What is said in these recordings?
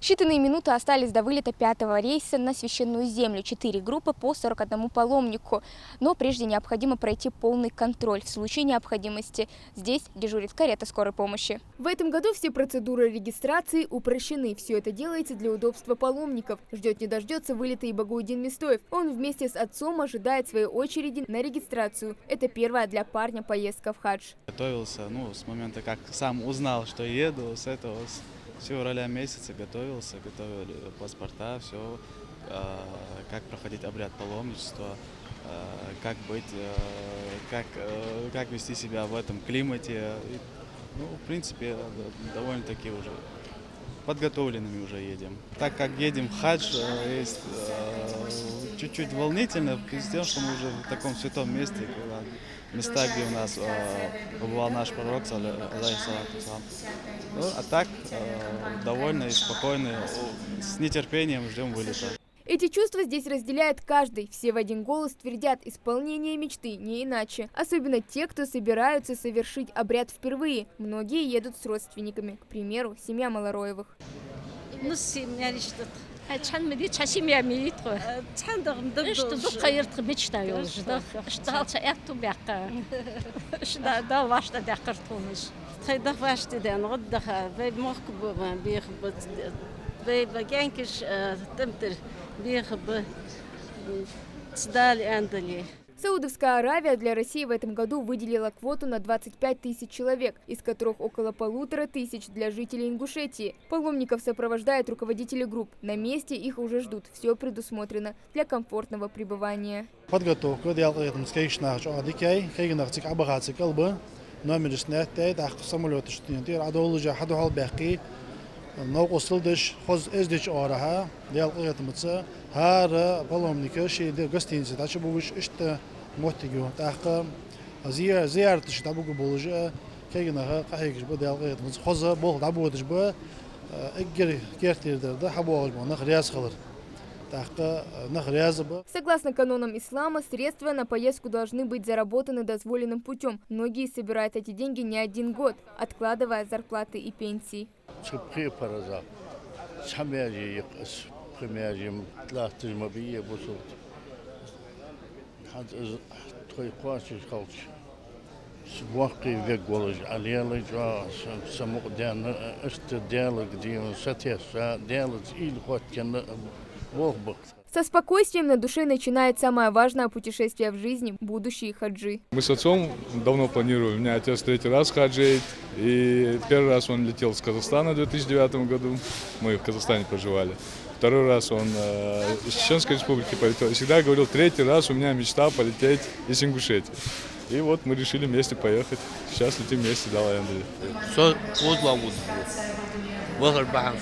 Считанные минуты остались до вылета 5-го рейса на священную землю. 4 группы по 41 паломнику. Но прежде необходимо пройти полный контроль. В случае необходимости здесь дежурит карета скорой помощи. В этом году все процедуры регистрации упрощены. Все это делается для удобства паломников. Ждет не дождется вылета и Багаудин Мистоев. Он вместе с отцом ожидает своей очереди на регистрацию. Это первая для парня поездка в хадж. Готовился, с момента, как сам узнал, что еду, с этого... С февраля месяца готовился, готовили паспорта, все, как проходить обряд паломничества, как быть, как вести себя в этом климате. В принципе, довольно-таки уже подготовленными уже едем. Так как едем в хадж, есть чуть-чуть волнительно, с тем, что мы уже в таком святом месте, места, где у нас побывал наш пророк, алейхиссалату. А так, довольны и спокойны, с нетерпением ждем вылета. Эти чувства здесь разделяет каждый. Все в один голос твердят: исполнение мечты, не иначе. Особенно те, кто собираются совершить обряд впервые. Многие едут с родственниками. К примеру, семья Малароевых. Саудовская Аравия для России в этом году выделила квоту на 25 тысяч человек, из которых около 1500 для жителей Ингушетии. Паломников сопровождают руководители групп. На месте их уже ждут. Все предусмотрено для комфортного пребывания. Подготовка نوقصلدش خز ازدش آرها دیال قیت متسا هر بالامنیکا شید گستینز تاچ بوش اشت متجو تاخ زیارتش تابو بولجا کیگنها قایقش بود دیال قیت متس خز بول تابودش بود اگر کیرتیر درده حبوغش بود نخریاز خلر. Согласно канонам ислама, средства на поездку должны быть заработаны дозволенным путем. Многие собирают эти деньги не один год, откладывая зарплаты и пенсии. Со спокойствием на душе начинает самое важное путешествие в жизни – будущие хаджи. Мы с отцом давно планировали. У меня отец 3-й раз хаджиет. И первый раз он летел с Казахстана в 2009 году. Мы в Казахстане проживали. Второй раз он из Чеченской республики полетел. И всегда говорил: 3-й раз у меня мечта полететь из Ингушетии. И вот мы решили вместе поехать. Сейчас летим вместе, да, Лайандри. وغير بعض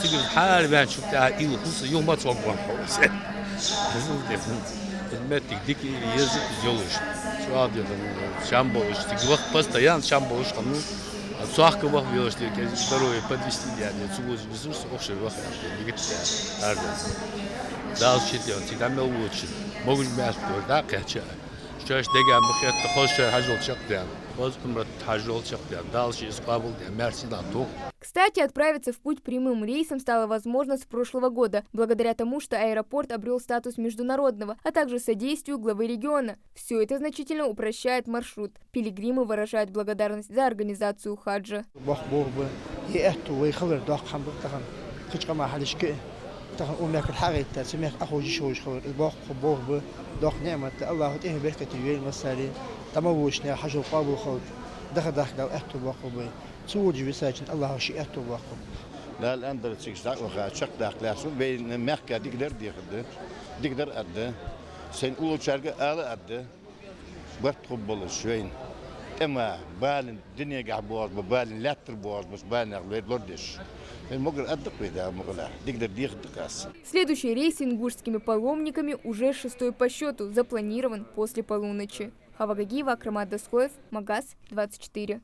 تيجي الحال بعد شفت عائلة خصوصا يوم ما تصور حوسه المات ديك يزك جوش شو هذا شامبوش تيجي وقت постоянно شامبوش قانون صاحك وقت بيوش تيجي ضروري بديستي يعني تسوي بزوج أخشى وقت يعني قلت يعني هذا ده شيء يعني تعمل وش موجود معك ده كهشة شاش دقيقة بخير تخش حاجة شق يعني Кстати, отправиться в путь прямым рейсом стало возможно с прошлого года, благодаря тому, что аэропорт обрел статус международного, а также содействию главы региона. Все это значительно упрощает маршрут. Пилигримы выражают благодарность за организацию хаджа. تموشنا حجر قابو خود دخل أهتو باقوبي سوج بساجن الله شيء أهتو باقوب لا الآن درت شق وخا شق داخل يحصل بين مخكا ديقدر ديقدر أده سين أول شرقة آلة أده برتقبل شوين أما بال الدنيا قعبوز ببال لا تربوز بس بال نغلي لردش Следующий рейс с ингушскими паломниками уже 6-й по счету, запланирован после полуночи. Хава Гагиева, Акрамат Досхоев, Магаз 24.